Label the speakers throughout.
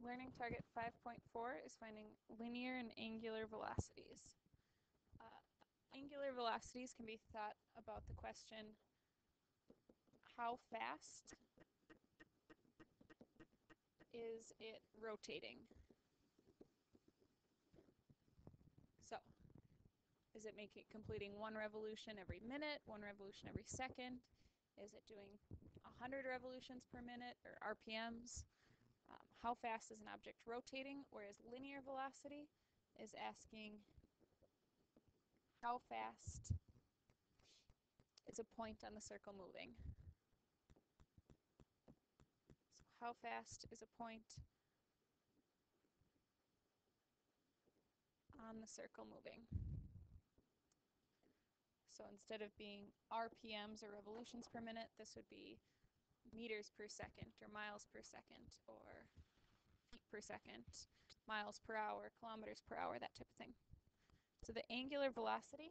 Speaker 1: Learning target 5.4 is finding linear and angular velocities. Angular velocities can be thought about the question, how fast is it rotating? So, is it completing one revolution every minute, one revolution every second? Is it doing 100 revolutions per minute, or RPMs? How fast is an object rotating? Whereas linear velocity is asking how fast is a point on the circle moving? So how fast is a point on the circle moving? So instead of being RPMs or revolutions per minute, this would be meters per second or miles per second or feet per second, miles per hour, kilometers per hour, that type of thing. So the angular velocity,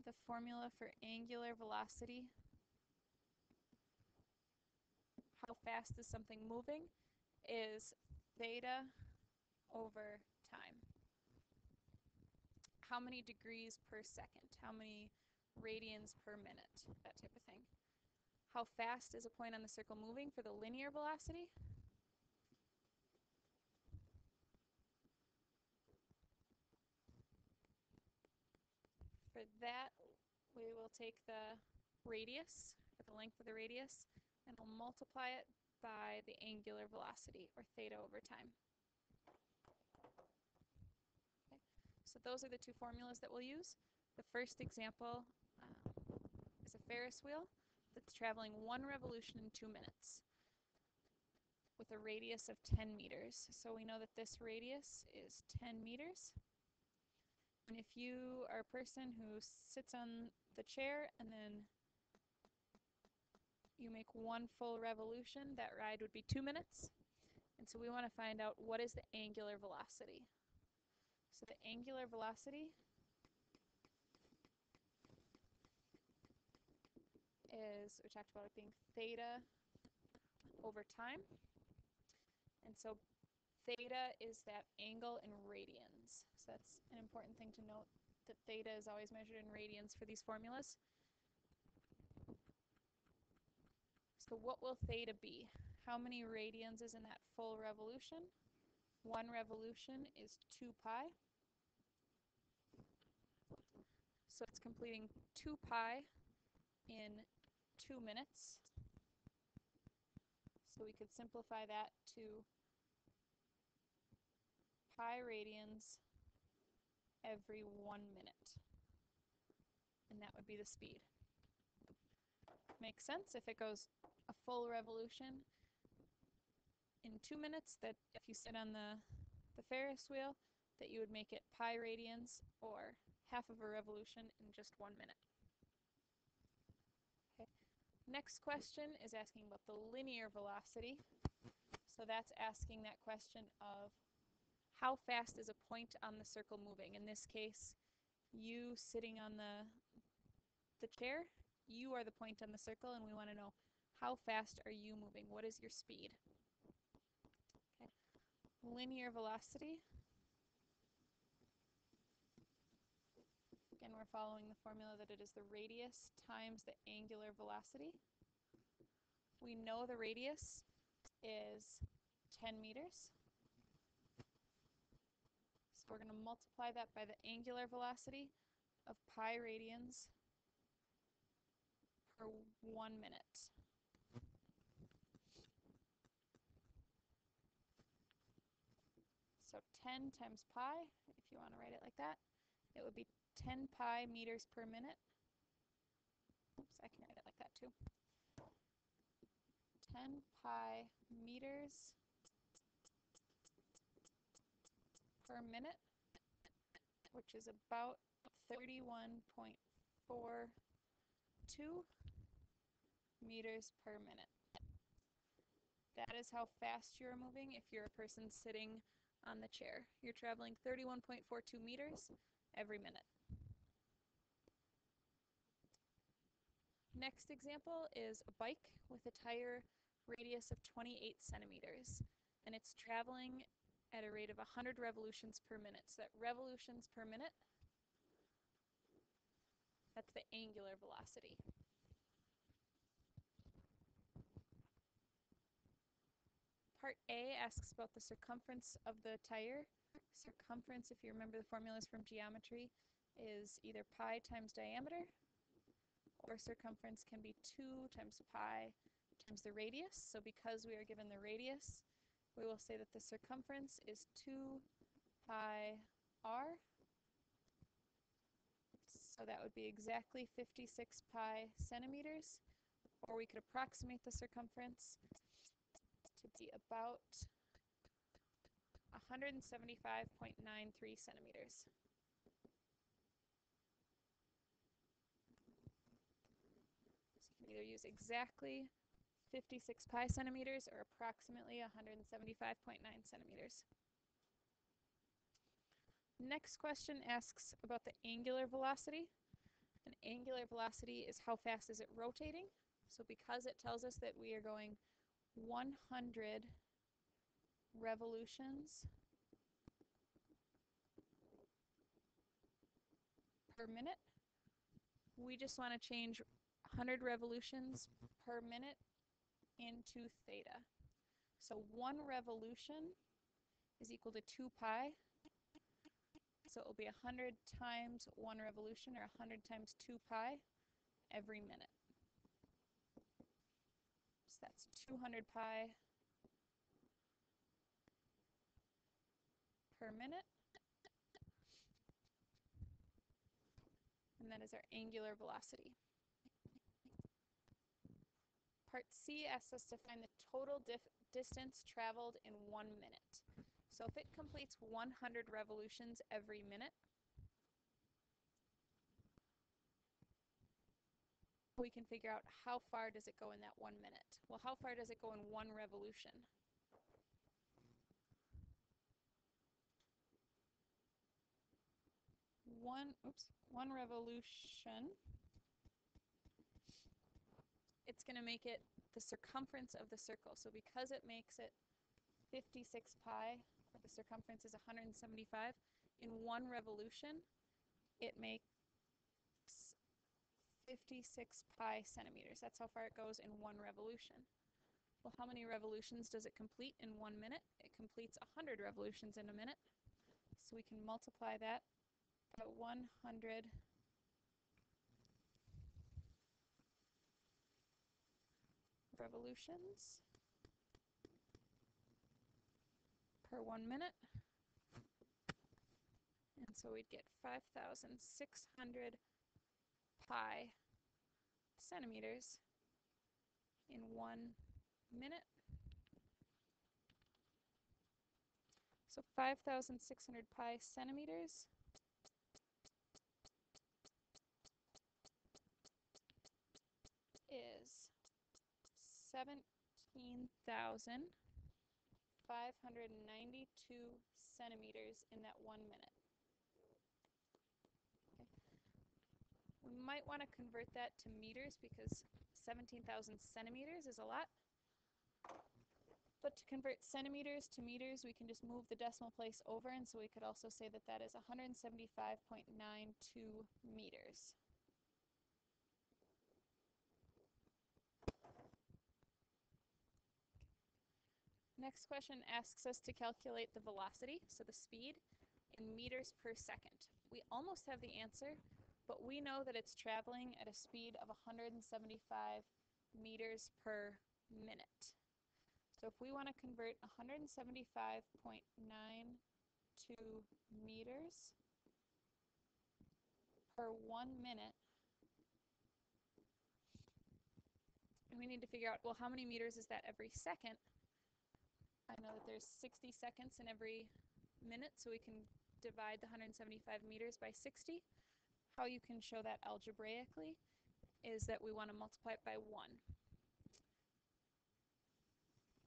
Speaker 1: the formula for angular velocity, how fast is something moving, is theta over time. How many degrees per second? How many radians per minute? That type of thing. How fast is a point on the circle moving for the linear velocity? For that, we will take the radius, or the length of the radius, and we'll multiply it by the angular velocity, or theta over time. Okay. So those are the two formulas that we'll use. The first example is a Ferris wheel that's traveling one revolution in 2 minutes with a radius of 10 meters. So we know that this radius is 10 meters. And if you are a person who sits on the chair and then you make one full revolution, that ride would be 2 minutes. And so we want to find out what is the angular velocity. So the angular velocity is, we talked about it being theta over time. And so theta is that angle in radians. So that's an important thing to note, that theta is always measured in radians for these formulas. So what will theta be? How many radians is in that full revolution? One revolution is 2 pi. So it's completing 2 pi in 2 minutes. So we could simplify that to pi radians every 1 minute. And that would be the speed. Makes sense if it goes a full revolution in 2 minutes, that if you sit on the Ferris wheel, that you would make it pi radians or half of a revolution in just 1 minute. Okay. Next question is asking about the linear velocity. So that's asking that question of how fast is a point on the circle moving? In this case, you sitting on the chair, you are the point on the circle, and we want to know how fast are you moving? What is your speed? Okay. Linear velocity. Again, we're following the formula that it is the radius times the angular velocity. We know the radius is 10 meters. So we're going to multiply that by the angular velocity of pi radians per 1 minute. So 10 times pi, if you want to write it like that, it would be 10 pi meters per minute. Oops, I can write it like that too. 10 pi meters per minute, which is about 31.42 meters per minute. That is how fast you're moving if you're a person sitting on the chair. You're traveling 31.42 meters every minute. Next example is a bike with a tire radius of 28 centimeters, and it's traveling at a rate of 100 revolutions per minute. So that revolutions per minute, that's the angular velocity. Part A asks about the circumference of the tire. Circumference, if you remember the formulas from geometry, is either pi times diameter, or circumference can be 2 times pi times the radius. So because we are given the radius, we will say that the circumference is 2 pi r. So that would be exactly 56 pi centimeters, or we could approximate the circumference to be about 175.93 centimeters. So you can either use exactly 56 pi centimeters or approximately 175.9 centimeters. Next question asks about the angular velocity. An angular velocity is how fast is it rotating. So because it tells us that we are going 100 revolutions per minute, we just want to change 100 revolutions per minute into theta. So 1 revolution is equal to 2 pi. So it will be 100 times 1 revolution, or 100 times 2 pi every minute. So that's 200 pi per minute. And that is our angular velocity. Part C asks us to find the total distance traveled in 1 minute. So if it completes 100 revolutions every minute, we can figure out how far does it go in that 1 minute. Well, how far does it go in 1 revolution? One revolution, it's going to make it the circumference of the circle. So because it makes it 56 pi, the circumference is 175, in 1 revolution, it makes 56 pi centimeters. That's how far it goes in 1 revolution. Well, how many revolutions does it complete in 1 minute? It completes 100 revolutions in a minute. So we can multiply that by 100 revolutions per 1 minute. And so we'd get 5,600 pi centimeters in 1 minute. So 5,600 pi centimeters is 17,592 centimeters in that 1 minute. Okay. We might want to convert that to meters because 17,000 centimeters is a lot. But to convert centimeters to meters, we can just move the decimal place over, and so we could also say that that is 175.92 meters. Next question asks us to calculate the velocity, so the speed, in meters per second. We almost have the answer, but we know that it's traveling at a speed of 175 meters per minute. So if we want to convert 175.92 meters per 1 minute, and we need to figure out, well, how many meters is that every second? I know that there's 60 seconds in every minute, so we can divide the 175 meters by 60. How you can show that algebraically is that we want to multiply it by 1.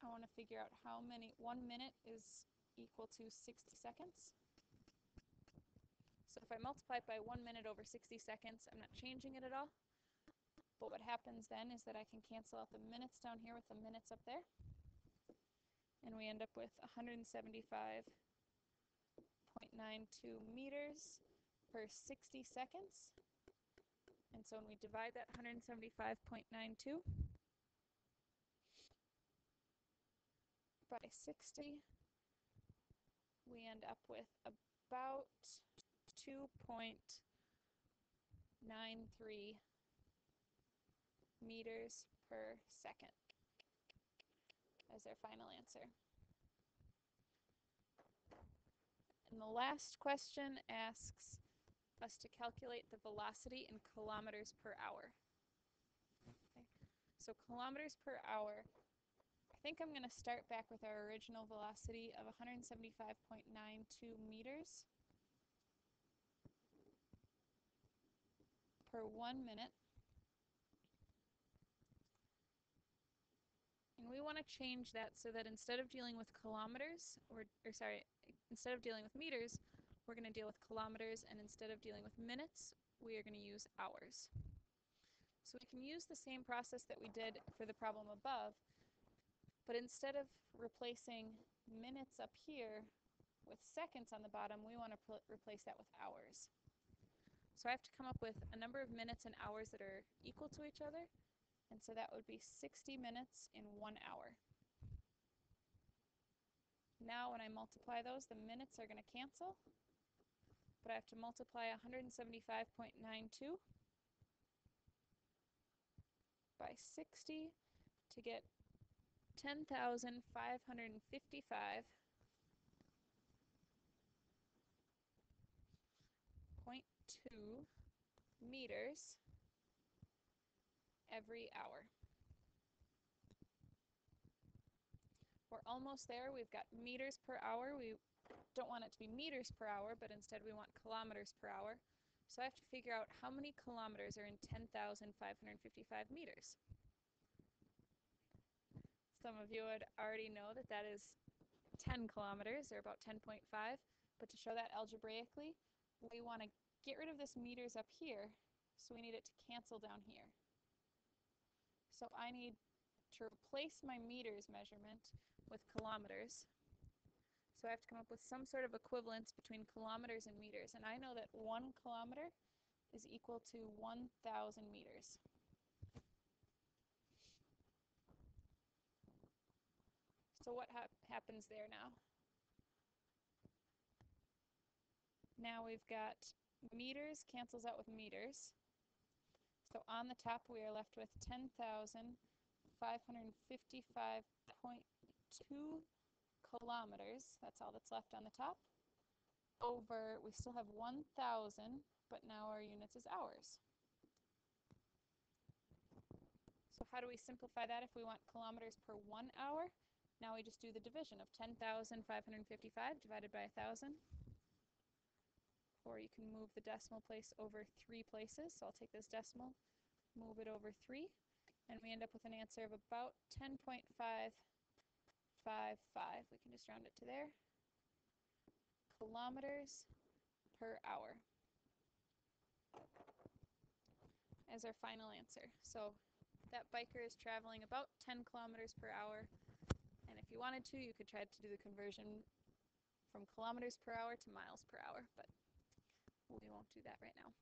Speaker 1: I want to figure out how many, 1 minute is equal to 60 seconds. So if I multiply it by 1 minute over 60 seconds, I'm not changing it at all. But what happens then is that I can cancel out the minutes down here with the minutes up there. And we end up with 175.92 meters per 60 seconds. And so when we divide that 175.92 by 60, we end up with about 2.93 meters per second as our final answer. And the last question asks us to calculate the velocity in kilometers per hour. Okay. So kilometers per hour, I think I'm going to start back with our original velocity of 175.92 meters per 1 minute. And we want to change that so that instead of dealing with kilometers, instead of dealing with meters, we're going to deal with kilometers, and instead of dealing with minutes, we are going to use hours. So we can use the same process that we did for the problem above, but instead of replacing minutes up here with seconds on the bottom, we want to replace that with hours. So I have to come up with a number of minutes and hours that are equal to each other, and so that would be 60 minutes in 1 hour. Now when I multiply those, the minutes are going to cancel, but I have to multiply 175.92 by 60 to get 10,555.2 meters every hour. We're almost there. We've got meters per hour. We don't want it to be meters per hour, but instead we want kilometers per hour. So I have to figure out how many kilometers are in 10,555 meters. Some of you would already know that that is 10 kilometers, or about 10.5, but to show that algebraically, we want to get rid of this meters up here, so we need it to cancel down here. So I need to replace my meters measurement with kilometers. So I have to come up with some sort of equivalence between kilometers and meters, and I know that 1 kilometer is equal to 1,000 meters. So what happens there now? Now we've got meters cancels out with meters. So on the top we are left with 10,555.2 kilometers. That's all that's left on the top. Over, we still have 1,000, but now our units is hours. So how do we simplify that if we want kilometers per 1 hour? Now we just do the division of 10,555 divided by 1,000. Or you can move the decimal place over 3 places. So I'll take this decimal, move it over 3, and we end up with an answer of about 10.555. We can just round it to there. Kilometers per hour as our final answer. So that biker is traveling about 10 kilometers per hour. And if you wanted to, you could try to do the conversion from kilometers per hour to miles per hour, but we won't do that right now.